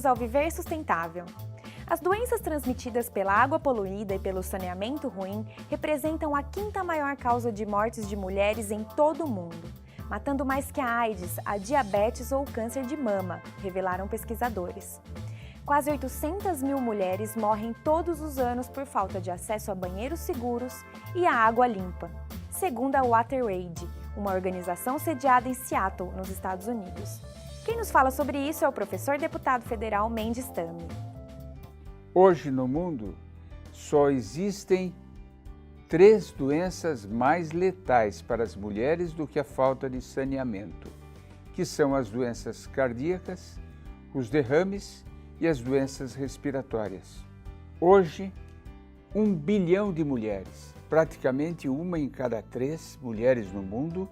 Bem-vindos ao Viver Sustentável. As doenças transmitidas pela água poluída e pelo saneamento ruim representam a quinta maior causa de mortes de mulheres em todo o mundo, matando mais que a AIDS, a diabetes ou o câncer de mama, revelaram pesquisadores. Quase 800 mil mulheres morrem todos os anos por falta de acesso a banheiros seguros e a água limpa, segundo a WaterAid, uma organização sediada em Seattle, nos Estados Unidos. Quem nos fala sobre isso é o professor deputado federal Mendes Tame. Hoje no mundo só existem 3 doenças mais letais para as mulheres do que a falta de saneamento, que são as doenças cardíacas, os derrames e as doenças respiratórias. Hoje, 1 bilhão de mulheres, praticamente 1 em cada 3 mulheres no mundo,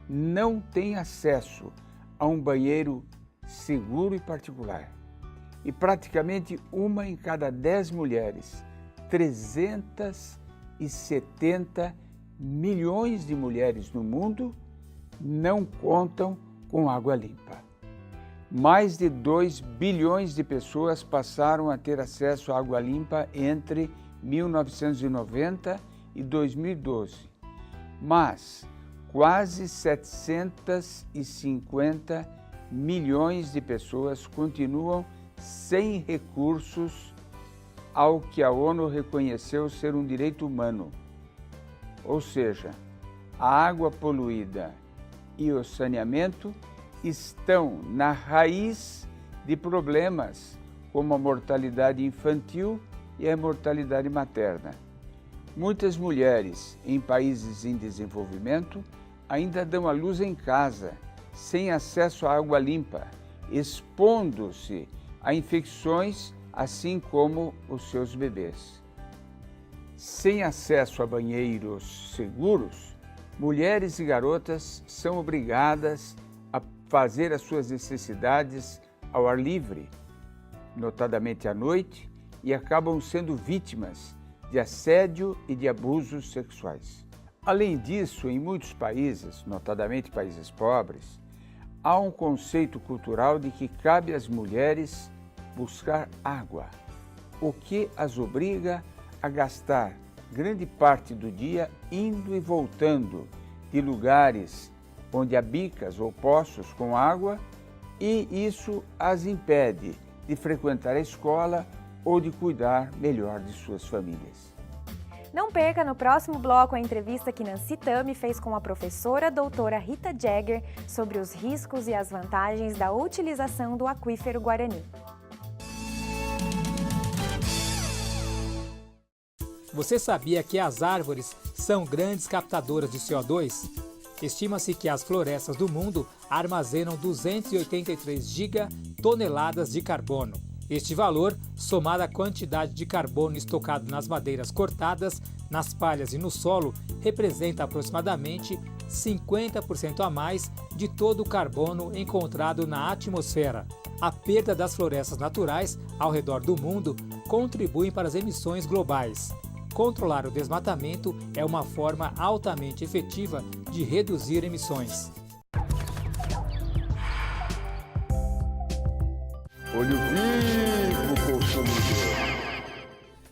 não tem acesso a um banheiro seguro e particular. E praticamente 1 em cada 10 mulheres, 370 milhões de mulheres no mundo, não contam com água limpa. Mais de 2 bilhões de pessoas passaram a ter acesso à água limpa entre 1990 e 2012, mas quase 750 milhões de pessoas continuam sem recursos ao que a ONU reconheceu ser um direito humano. Ou seja, a água poluída e o saneamento estão na raiz de problemas como a mortalidade infantil e a mortalidade materna. Muitas mulheres em países em desenvolvimento ainda dão à luz em casa, sem acesso à água limpa, expondo-se a infecções, assim como os seus bebês. Sem acesso a banheiros seguros, mulheres e garotas são obrigadas a fazer as suas necessidades ao ar livre, notadamente à noite, e acabam sendo vítimas de assédio e de abusos sexuais. Além disso, em muitos países, notadamente países pobres, há um conceito cultural de que cabe às mulheres buscar água, o que as obriga a gastar grande parte do dia indo e voltando de lugares onde há bicas ou poços com água, e isso as impede de frequentar a escola ou de cuidar melhor de suas famílias. Não perca no próximo bloco a entrevista que Nancy Tame fez com a professora doutora Rita Jagger sobre os riscos e as vantagens da utilização do aquífero Guarani. Você sabia que as árvores são grandes captadoras de CO2? Estima-se que as florestas do mundo armazenam 283 gigatoneladas de carbono. Este valor, somado à quantidade de carbono estocado nas madeiras cortadas, nas palhas e no solo, representa aproximadamente 50% a mais de todo o carbono encontrado na atmosfera. A perda das florestas naturais ao redor do mundo contribui para as emissões globais. Controlar o desmatamento é uma forma altamente efetiva de reduzir emissões. Olho vivo, consumidor!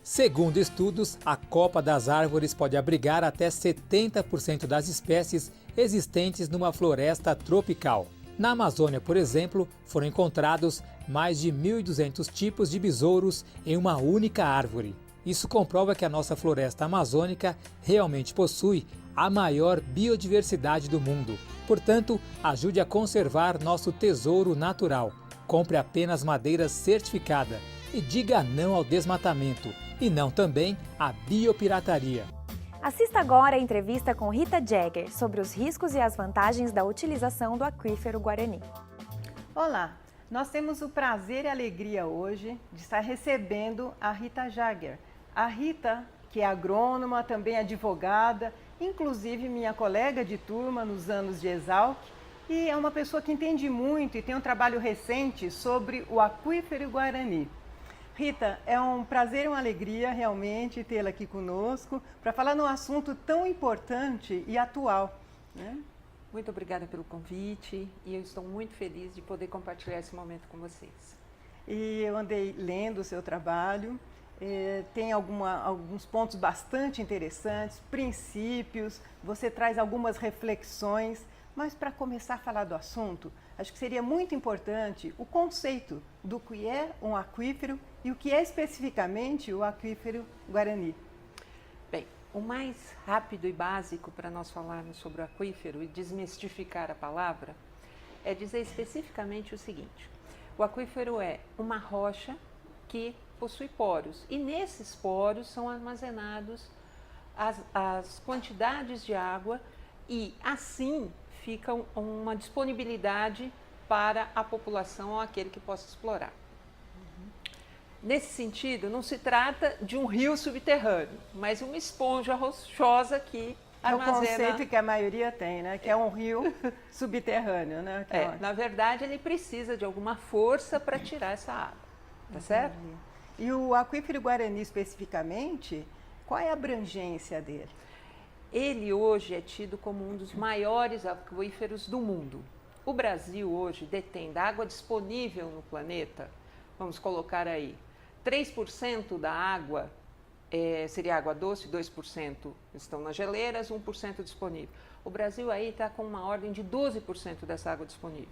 Segundo estudos, a copa das árvores pode abrigar até 70% das espécies existentes numa floresta tropical. Na Amazônia, por exemplo, foram encontrados mais de 1.200 tipos de besouros em uma única árvore. Isso comprova que a nossa floresta amazônica realmente possui a maior biodiversidade do mundo. Portanto, ajude a conservar nosso tesouro natural. Compre apenas madeira certificada e diga não ao desmatamento e não também à biopirataria. Assista agora a entrevista com Rita Jagger sobre os riscos e as vantagens da utilização do aquífero Guarani. Olá, nós temos o prazer e a alegria hoje de estar recebendo a Rita Jagger. A Rita, que é agrônoma, também advogada, inclusive minha colega de turma nos anos de Exalc, e é uma pessoa que entende muito e tem um trabalho recente sobre o aquífero Guarani. Rita, é um prazer e uma alegria realmente tê-la aqui conosco para falar num assunto tão importante e atual, né? Muito obrigada pelo convite e eu estou muito feliz de poder compartilhar esse momento com vocês. e eu andei lendo o seu trabalho. Tem alguns pontos bastante interessantes, princípios, você traz algumas reflexões, mas para começar a falar do assunto, acho que seria muito importante o conceito do que é um aquífero e o que é especificamente o aquífero Guarani. Bem, o mais rápido e básico para nós falarmos sobre o aquífero e desmistificar a palavra é dizer especificamente o seguinte: o aquífero é uma rocha que possui poros e nesses poros são armazenados as quantidades de água e assim fica uma disponibilidade para a população ou aquele que possa explorar. Nesse sentido, não se trata de um rio subterrâneo, mas uma esponja rochosa que armazena... É o conceito que a maioria tem, né? Que é um rio subterrâneo, né? Na verdade, ele precisa de alguma força para tirar essa água, tá certo? E o aquífero Guarani especificamente, qual é a abrangência dele? Ele hoje é tido como um dos maiores aquíferos do mundo. O Brasil hoje detém da água disponível no planeta, vamos colocar aí, 3% da água seria água doce, 2% estão nas geleiras, 1% disponível. O Brasil aí está com uma ordem de 12% dessa água disponível.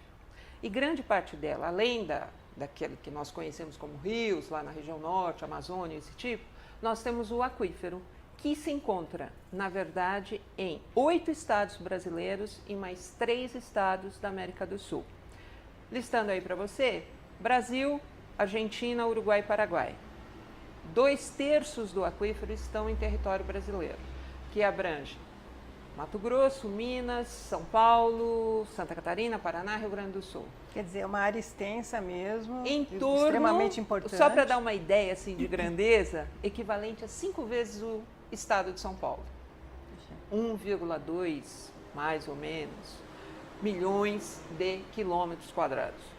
E grande parte dela, além daquele que nós conhecemos como rios, lá na região norte, Amazônia, esse tipo, nós temos o aquífero, que se encontra, na verdade, em 8 estados brasileiros e mais 3 estados da América do Sul. Listando aí para você, Brasil, Argentina, Uruguai e Paraguai. 2/3 do aquífero estão em território brasileiro, que abrange Mato Grosso, Minas, São Paulo, Santa Catarina, Paraná, Rio Grande do Sul. Quer dizer, é uma área extensa mesmo, em torno, extremamente importante. Só para dar uma ideia assim, de grandeza, equivalente a 5 vezes o estado de São Paulo. 1,2, mais ou menos, milhões de quilômetros quadrados.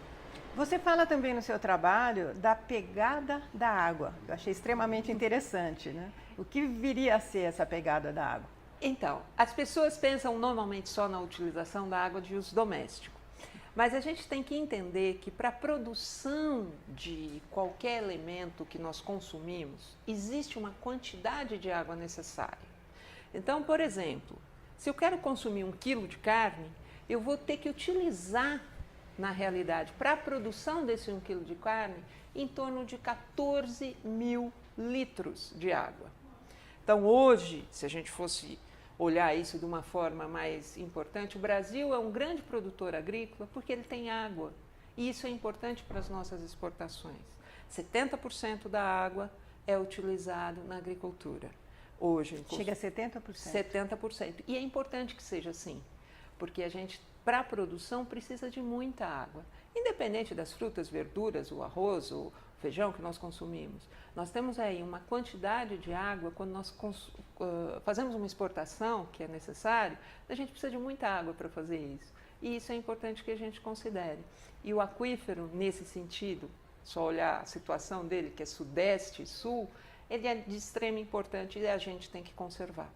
Você fala também no seu trabalho da pegada da água. Eu achei extremamente interessante, né? O que viria a ser essa pegada da água? Então, as pessoas pensam normalmente só na utilização da água de uso doméstico. Mas a gente tem que entender que para a produção de qualquer elemento que nós consumimos, existe uma quantidade de água necessária. Então, por exemplo, se eu quero consumir 1 quilo de carne, eu vou ter que utilizar, na realidade, para a produção desse 1 quilo de carne, em torno de 14 mil litros de água. Então, hoje, se a gente fosse olhar isso de uma forma mais importante, o Brasil é um grande produtor agrícola porque ele tem água. E isso é importante para as nossas exportações. 70% da água é utilizado na agricultura. Hoje, chega a 70%. 70%. E é importante que seja assim, porque a gente, para a produção, precisa de muita água. Independente das frutas, verduras, o arroz, o feijão que nós consumimos. Nós temos aí uma quantidade de água, quando nós fazemos uma exportação, que é necessário, a gente precisa de muita água para fazer isso. E isso é importante que a gente considere. E o aquífero, nesse sentido, só olhar a situação dele, que é sudeste e sul, ele é de extrema importância e a gente tem que conservar.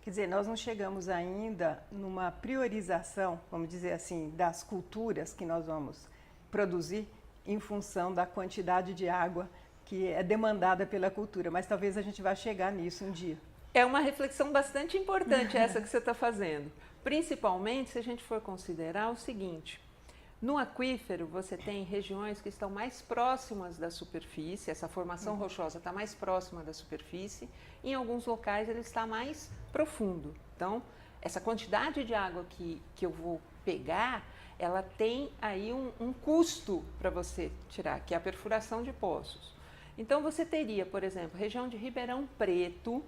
Quer dizer, nós não chegamos ainda numa priorização, vamos dizer assim, das culturas que nós vamos produzir em função da quantidade de água que é demandada pela cultura, mas talvez a gente vá chegar nisso um dia. É uma reflexão bastante importante essa que você está fazendo, principalmente se a gente for considerar o seguinte: no aquífero você tem regiões que estão mais próximas da superfície, essa formação rochosa está mais próxima da superfície, e em alguns locais ele está mais profundo. Então, essa quantidade de água que eu vou pegar, ela tem aí um custo para você tirar, que é a perfuração de poços. Então você teria, por exemplo, região de Ribeirão Preto,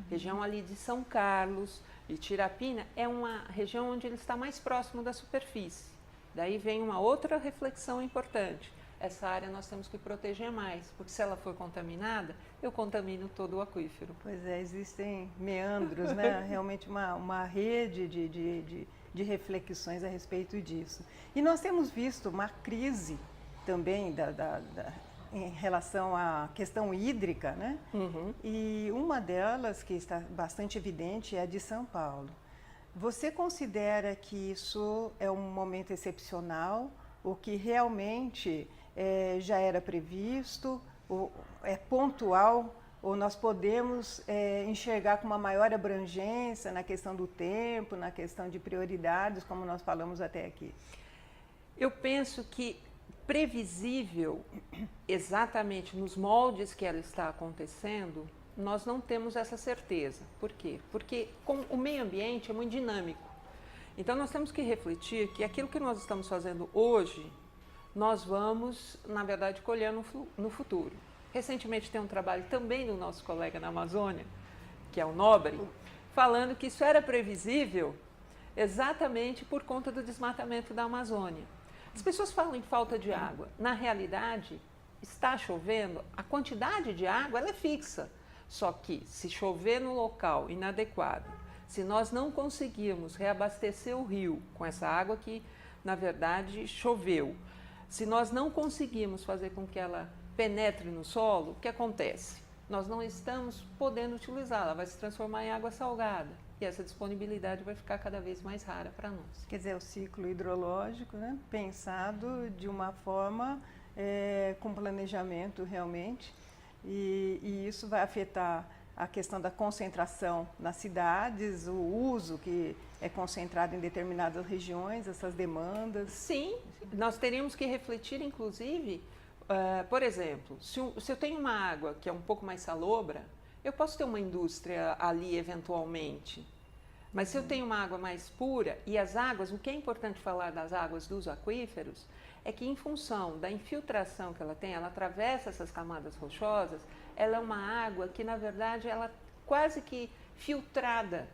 região ali de São Carlos e Tirapina, é uma região onde ele está mais próximo da superfície. Daí vem uma outra reflexão importante. Essa área nós temos que proteger mais, porque se ela for contaminada, eu contamino todo o aquífero. Pois é, existem meandros, né? Realmente uma rede de reflexões a respeito disso. E nós temos visto uma crise também em relação à questão hídrica, né? E uma delas, que está bastante evidente, é a de São Paulo. Você considera que isso é um momento excepcional ou que realmente já era previsto, ou é pontual, ou nós podemos enxergar com uma maior abrangência na questão do tempo, na questão de prioridades, como nós falamos até aqui? Eu penso que previsível, exatamente nos moldes que ela está acontecendo, nós não temos essa certeza. Por quê? Porque o meio ambiente é muito dinâmico. Então nós temos que refletir que aquilo que nós estamos fazendo hoje, nós vamos, na verdade, colher no futuro. Recentemente tem um trabalho também do nosso colega na Amazônia, que é o Nobre, falando que isso era previsível exatamente por conta do desmatamento da Amazônia. As pessoas falam em falta de água. Na realidade, está chovendo, a quantidade de água ela é fixa. Só que se chover no local inadequado, se nós não conseguirmos reabastecer o rio com essa água que, na verdade, choveu, se nós não conseguirmos fazer com que ela penetre no solo, o que acontece? Nós não estamos podendo utilizá-la, vai se transformar em água salgada. E essa disponibilidade vai ficar cada vez mais rara para nós. Quer dizer, o ciclo hidrológico, né, pensado de uma forma com planejamento realmente, e isso vai afetar a questão da concentração nas cidades, o uso que é concentrado em determinadas regiões, essas demandas. Sim, nós teríamos que refletir, inclusive, por exemplo, se eu tenho uma água que é um pouco mais salobra, eu posso ter uma indústria ali eventualmente, mas se eu tenho uma água mais pura, e as águas, o que é importante falar das águas dos aquíferos, é que em função da infiltração que ela tem, ela atravessa essas camadas rochosas, ela é uma água que na verdade ela é quase que filtrada,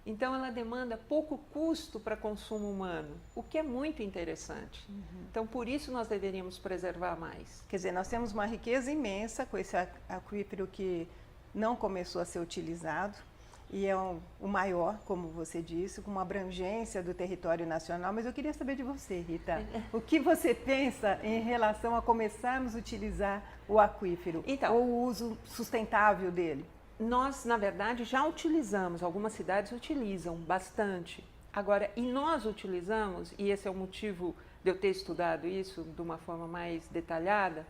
então ela demanda pouco custo para consumo humano, o que é muito interessante. Então por isso nós deveríamos preservar mais. Quer dizer, nós temos uma riqueza imensa com esse aquífero que não começou a ser utilizado e é o maior, como você disse, com uma abrangência do território nacional. Mas eu queria saber de você, Rita, o que você pensa em relação a começarmos a utilizar o aquífero, então, ou o uso sustentável dele? Nós, na verdade, já utilizamos, algumas cidades utilizam bastante. Agora, e nós utilizamos, e esse é o motivo de eu ter estudado isso de uma forma mais detalhada,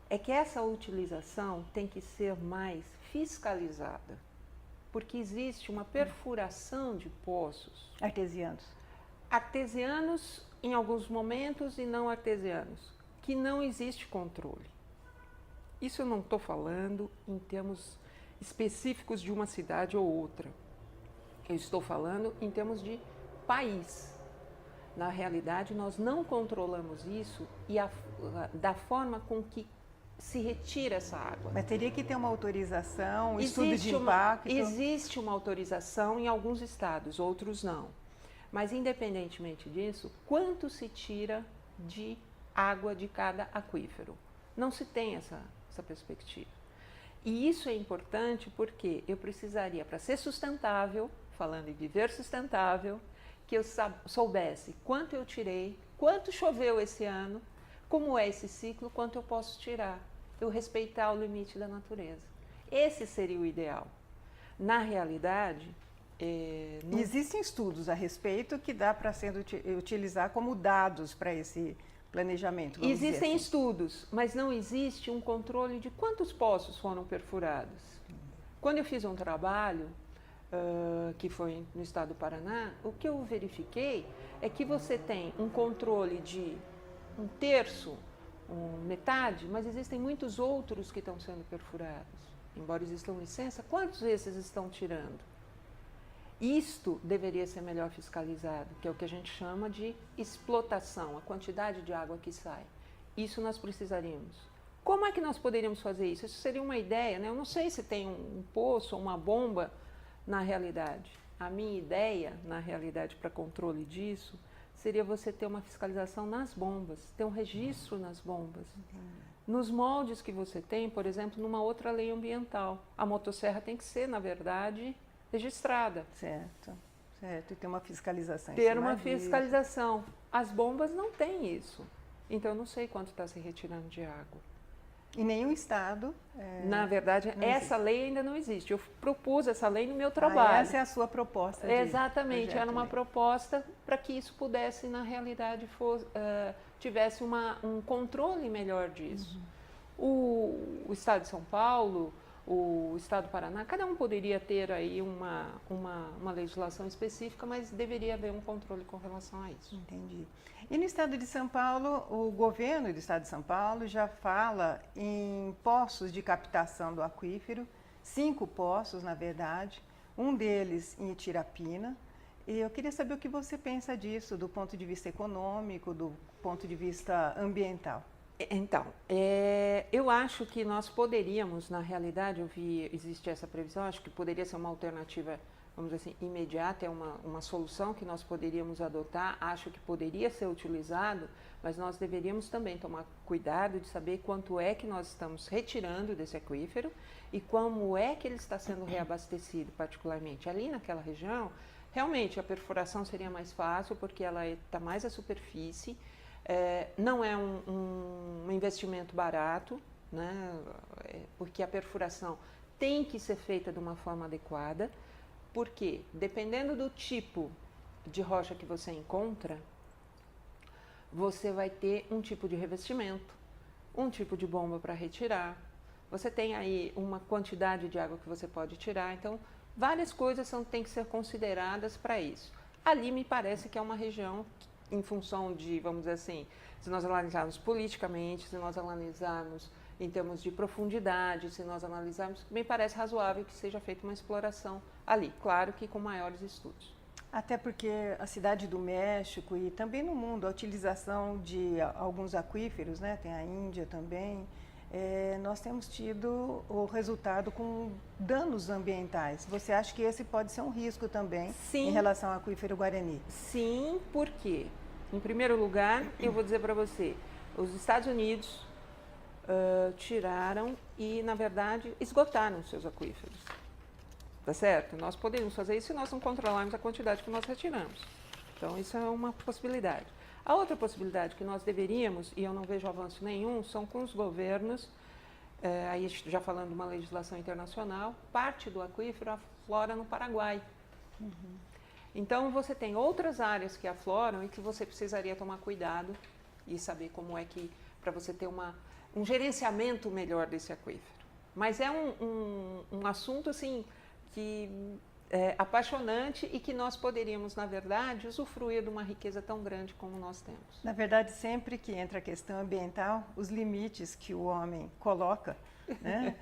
é que essa utilização tem que ser mais fiscalizada, porque existe uma perfuração de poços. Artesianos. Artesianos em alguns momentos e não artesianos, que não existe controle. Isso eu não estou falando em termos específicos de uma cidade ou outra. Eu estou falando em termos de país. Na realidade, nós não controlamos isso e da forma com que se retira essa água. Mas teria que ter uma autorização, um estudo de impacto? Existe uma autorização em alguns estados, outros não. Mas, independentemente disso, quanto se tira de água de cada aquífero? Não se tem essa perspectiva. E isso é importante porque eu precisaria, para ser sustentável, falando em viver sustentável, que eu soubesse quanto eu tirei, quanto choveu esse ano, como é esse ciclo, quanto eu posso tirar. Eu respeitar o limite da natureza. Esse seria o ideal. Na realidade... Existem estudos a respeito que dá para utilizar como dados para esse planejamento. Existem assim estudos, mas não existe um controle de quantos poços foram perfurados. Quando eu fiz um trabalho, que foi no estado do Paraná, o que eu verifiquei é que você tem um controle de um terço, metade, mas existem muitos outros que estão sendo perfurados. Embora existam licença, quantos desses estão tirando? Isto deveria ser melhor fiscalizado, que é o que a gente chama de explotação, a quantidade de água que sai. Isso nós precisaríamos. Como é que nós poderíamos fazer isso? Isso seria uma ideia, né? Eu não sei se tem um poço ou uma bomba na realidade. A minha ideia, na realidade, para controle disso, seria você ter uma fiscalização nas bombas, ter um registro nas bombas. Nos moldes que você tem, por exemplo, numa outra lei ambiental. A motosserra tem que ser, na verdade, registrada. Certo, certo. E ter uma fiscalização. Ter uma fiscalização. As bombas não têm isso. Então, eu não sei quanto está se retirando de água. Em nenhum estado. Na verdade, não essa existe. lei ainda não existe. Eu propus essa lei no meu trabalho. Essa é a sua proposta. Exatamente, projeto era uma de lei. proposta para que isso pudesse, na realidade, tivesse um controle melhor disso. O Estado de São Paulo, o Estado do Paraná, cada um poderia ter aí uma legislação específica, mas deveria haver um controle com relação a isso. Entendi. E no estado de São Paulo, o governo do estado de São Paulo já fala em poços de captação do aquífero, 5 poços, na verdade, um deles em Itirapina. E eu queria saber o que você pensa disso, do ponto de vista econômico, do ponto de vista ambiental. Então, eu acho que nós poderíamos, na realidade, existe essa previsão, acho que poderia ser uma alternativa, vamos dizer assim, imediata, é uma solução que nós poderíamos adotar, acho que poderia ser utilizado, mas nós deveríamos também tomar cuidado de saber quanto é que nós estamos retirando desse aquífero e como é que ele está sendo reabastecido, particularmente. Ali naquela região, realmente a perfuração seria mais fácil, porque ela está mais à superfície, não é um investimento barato, né? Porque a perfuração tem que ser feita de uma forma adequada, porque dependendo do tipo de rocha que você encontra, você vai ter um tipo de revestimento, um tipo de bomba para retirar, você tem aí uma quantidade de água que você pode tirar, então várias coisas têm que ser consideradas para isso. Ali me parece que é uma região em função de, vamos dizer assim, se nós analisarmos politicamente, se nós analisarmos em termos de profundidade, se nós analisarmos, me parece razoável que seja feita uma exploração ali, claro que com maiores estudos. Até porque a cidade do México e também no mundo, a utilização de alguns aquíferos, né? Tem a Índia também, nós temos tido o resultado com danos ambientais. Você acha que esse pode ser um risco também em relação ao aquífero Guarani? Sim, por quê? Em primeiro lugar, eu vou dizer para você, os Estados Unidos tiraram e, na verdade, esgotaram os seus aquíferos. Tá certo? Nós poderíamos fazer isso se nós não controlarmos a quantidade que nós retiramos. Então, isso é uma possibilidade. A outra possibilidade que nós deveríamos, e eu não vejo avanço nenhum, são com os governos, aí já falando de uma legislação internacional, parte do aquífero aflora no Paraguai. Então, você tem outras áreas que afloram e que você precisaria tomar cuidado e saber como é que, para você ter um gerenciamento melhor desse aquífero. Mas é um assunto, assim, que é apaixonante e que nós poderíamos, na verdade, usufruir de uma riqueza tão grande como nós temos. Na verdade, sempre que entra a questão ambiental, os limites que o homem coloca, né,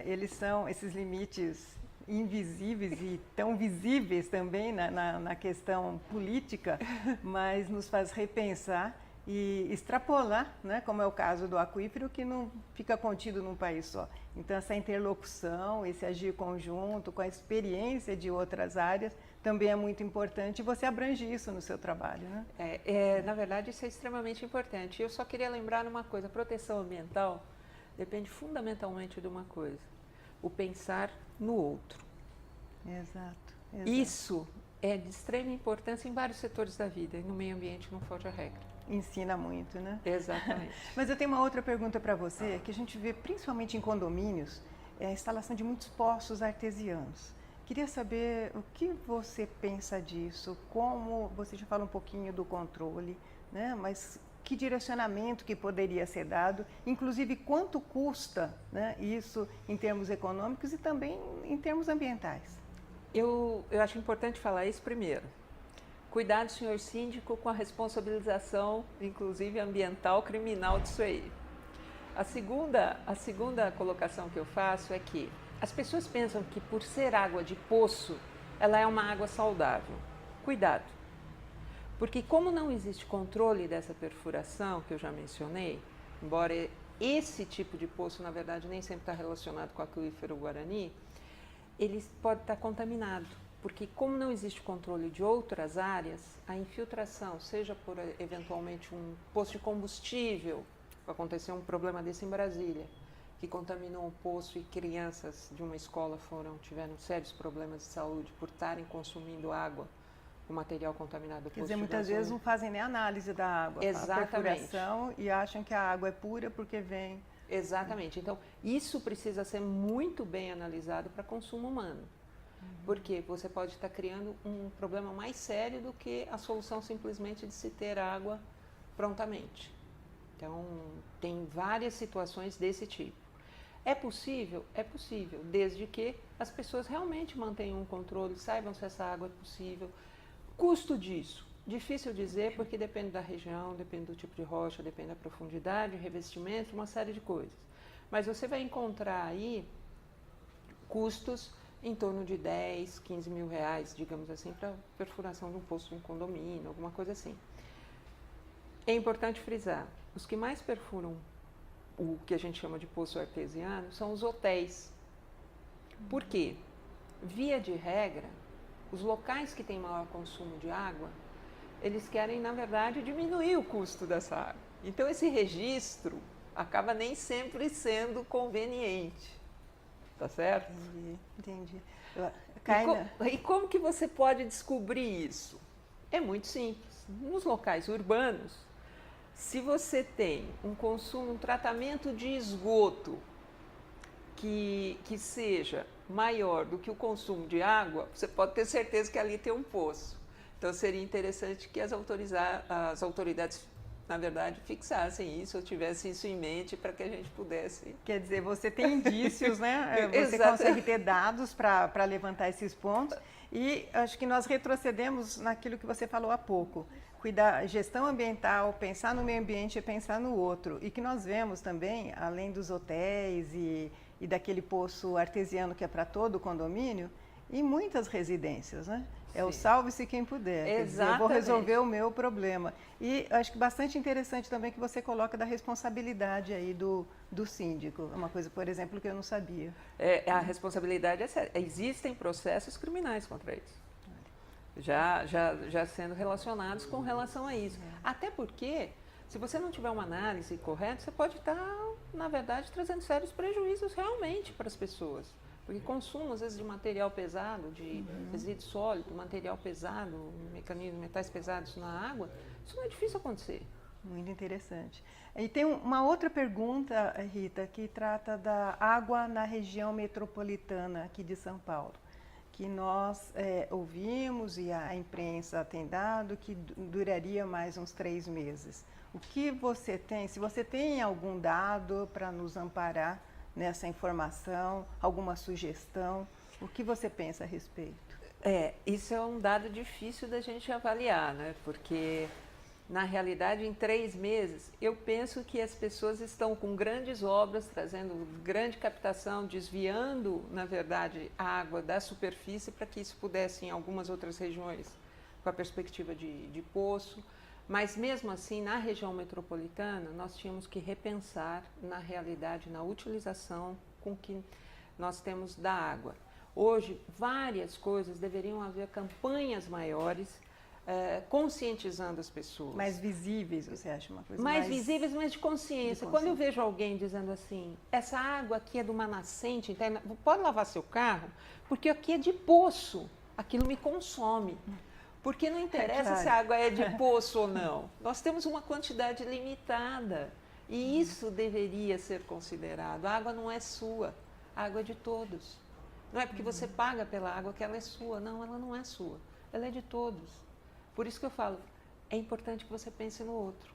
eles são esses limites invisíveis e tão visíveis também na questão política, mas nos faz repensar e extrapolar, né, como é o caso do aquífero, que não fica contido num país só. Então, essa interlocução, esse agir conjunto, com a experiência de outras áreas, também é muito importante e você abrange isso no seu trabalho, né? Na verdade, isso é extremamente importante. Eu só queria lembrar uma coisa, a proteção ambiental depende fundamentalmente de uma coisa, o pensar no outro. Exato. Isso é de extrema importância em vários setores da vida, e no meio ambiente não foge a regra. Ensina muito, né? Exatamente. Mas eu tenho uma outra pergunta para você, que a gente vê principalmente em condomínios, a instalação de muitos poços artesianos. Queria saber o que você pensa disso, como você já fala um pouquinho do controle, né? Mas que direcionamento que poderia ser dado, inclusive quanto custa, né, isso em termos econômicos e também em termos ambientais. Eu acho importante falar isso primeiro. Cuidado, senhor síndico, com a responsabilização, inclusive ambiental, criminal disso aí. A segunda colocação que eu faço é que as pessoas pensam que por ser água de poço, ela é uma água saudável. Cuidado, porque como não existe controle dessa perfuração, que eu já mencionei, embora esse tipo de poço, na verdade, nem sempre está relacionado com o aquífero Guarani, ele pode estar contaminado. Porque como não existe controle de outras áreas, a infiltração, seja por eventualmente um poço de combustível, aconteceu um problema desse em Brasília, que contaminou um poço e crianças de uma escola tiveram sérios problemas de saúde por estarem consumindo água com material contaminado do poço. Quer dizer, muitas vezes não fazem nem análise da água, exatamente, a perfuração, e acham que a água é pura porque vem Exatamente. Então, isso precisa ser muito bem analisado para consumo humano. Porque você pode estar criando um problema mais sério do que a solução simplesmente de se ter água prontamente. Então, tem várias situações desse tipo. É possível? É possível, desde que as pessoas realmente mantenham um controle, saibam se essa água é possível. Custo disso? Difícil dizer, porque depende da região, depende do tipo de rocha, depende da profundidade, revestimento, uma série de coisas. Mas você vai encontrar aí custos em torno de 10, 15 mil reais, digamos assim, para perfuração de um poço de um condomínio, alguma coisa assim. É importante frisar, os que mais perfuram o que a gente chama de poço artesiano são os hotéis. Por quê? Via de regra, os locais que têm maior consumo de água, eles querem, na verdade, diminuir o custo dessa água. Então, esse registro acaba nem sempre sendo conveniente. Tá certo? Entendi. E como que você pode descobrir isso? É muito simples. Nos locais urbanos, se você tem um consumo, um tratamento de esgoto que seja maior do que o consumo de água, você pode ter certeza que ali tem um poço. Então, seria interessante que as autoridades, na verdade, fixassem isso ou tivessem isso em mente para que a gente pudesse... Quer dizer, você tem indícios, né? Você Exato. consegue ter dados para levantar esses pontos e acho que nós retrocedemos naquilo que você falou há pouco. Cuidar, gestão ambiental, pensar no meio ambiente e pensar no outro. E que nós vemos também, além dos hotéis e daquele poço artesiano que é para todo o condomínio, em muitas residências, né? É o salve-se quem puder. Quer dizer, eu vou resolver o meu problema. E acho que bastante interessante também que você coloca da responsabilidade aí do síndico. É uma coisa, por exemplo, que eu não sabia. A responsabilidade é séria. Existem processos criminais contra eles. Já sendo relacionados com relação a isso. Até porque, se você não tiver uma análise correta, você pode estar, na verdade, trazendo sérios prejuízos realmente para as pessoas. Porque consumo, às vezes, de material pesado, de resíduo sólido, material pesado, metais pesados na água, isso não é difícil acontecer. Muito interessante. E tem uma outra pergunta, Rita, que trata da água na região metropolitana aqui de São Paulo, que nós ouvimos e a imprensa tem dado que duraria mais uns 3 meses. O que você tem, se você tem algum dado para nos amparar nessa informação, alguma sugestão, o que você pensa a respeito? Isso é um dado difícil da gente avaliar, né? Porque, na realidade, em 3 meses, eu penso que as pessoas estão com grandes obras, trazendo grande captação, desviando, na verdade, a água da superfície para que isso pudesse, em algumas outras regiões, com a perspectiva de poço. Mas, mesmo assim, na região metropolitana, nós tínhamos que repensar, na realidade, na utilização com que nós temos da água. Hoje, várias coisas, deveriam haver campanhas maiores, conscientizando as pessoas. Mais visíveis, você acha uma coisa mais visíveis, mas de consciência. Quando eu vejo alguém dizendo assim, essa água aqui é de uma nascente interna, pode lavar seu carro, porque aqui é de poço, aquilo me consome. Porque não interessa se a água é de poço ou não. Nós temos uma quantidade limitada e isso deveria ser considerado. A água não é sua, a água é de todos. Não é porque você paga pela água que ela é sua. Não, ela não é sua. Ela é de todos. Por isso que eu falo, é importante que você pense no outro.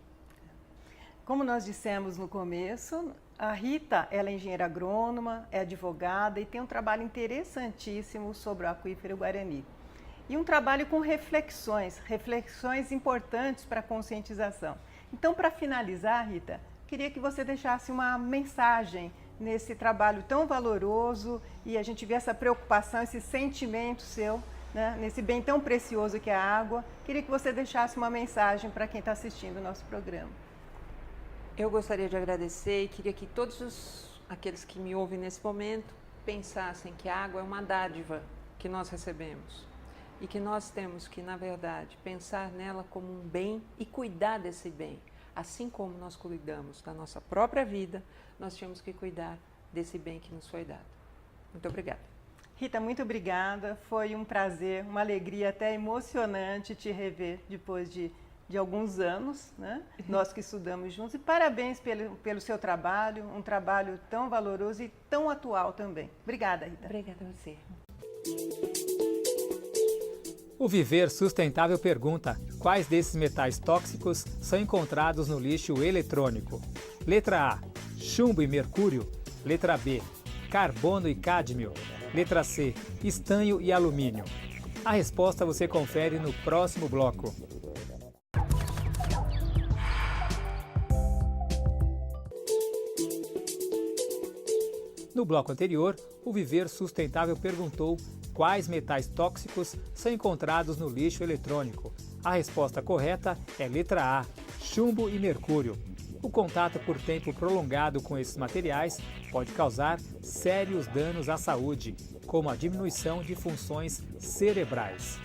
Como nós dissemos no começo, a Rita, ela é engenheira agrônoma, é advogada e tem um trabalho interessantíssimo sobre o aquífero Guarani. E um trabalho com reflexões importantes para a conscientização. Então, para finalizar, Rita, queria que você deixasse uma mensagem nesse trabalho tão valoroso e a gente vê essa preocupação, esse sentimento seu, né, nesse bem tão precioso que é a água. Queria que você deixasse uma mensagem para quem está assistindo o nosso programa. Eu gostaria de agradecer e queria que todos aqueles que me ouvem nesse momento pensassem que a água é uma dádiva que nós recebemos. E que nós temos que, na verdade, pensar nela como um bem e cuidar desse bem. Assim como nós cuidamos da nossa própria vida, nós temos que cuidar desse bem que nos foi dado. Muito obrigada. Rita, muito obrigada. Foi um prazer, uma alegria até emocionante te rever depois de de alguns anos, né? Nós que estudamos juntos, e parabéns pelo seu trabalho, um trabalho tão valoroso e tão atual também. Obrigada, Rita. Obrigada a você. O Viver Sustentável pergunta quais desses metais tóxicos são encontrados no lixo eletrônico. Letra A, chumbo e mercúrio. Letra B, carbono e cádmio. Letra C, estanho e alumínio. A resposta você confere no próximo bloco. No bloco anterior, o Viver Sustentável perguntou quais metais tóxicos são encontrados no lixo eletrônico. A resposta correta é letra A, chumbo e mercúrio. O contato por tempo prolongado com esses materiais pode causar sérios danos à saúde, como a diminuição de funções cerebrais.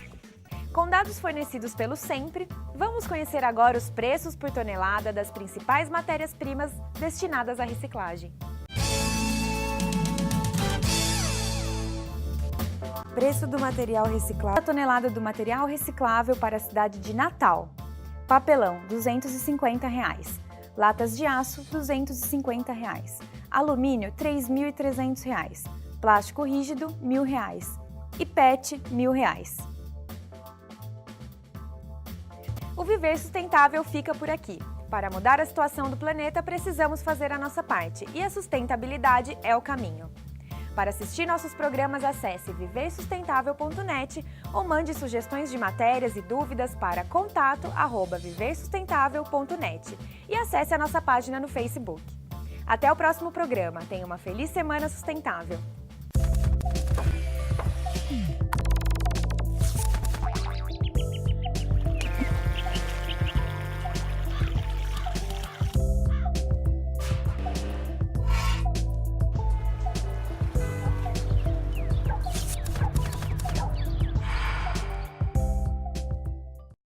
Com dados fornecidos pelo Sempre, vamos conhecer agora os preços por tonelada das principais matérias-primas destinadas à reciclagem. Preço do material reciclável. A tonelada do material reciclável para a cidade de Natal. Papelão, R$ 250. Latas de aço, R$ 250. Alumínio, R$ 3.300. Plástico rígido, R$ 1.000. E PET, R$ 1.000. O Viver Sustentável fica por aqui. Para mudar a situação do planeta, precisamos fazer a nossa parte, e a sustentabilidade é o caminho. Para assistir nossos programas, acesse viversustentável.net ou mande sugestões de matérias e dúvidas para contato@viversustentável.net e acesse a nossa página no Facebook. Até o próximo programa. Tenha uma feliz semana sustentável.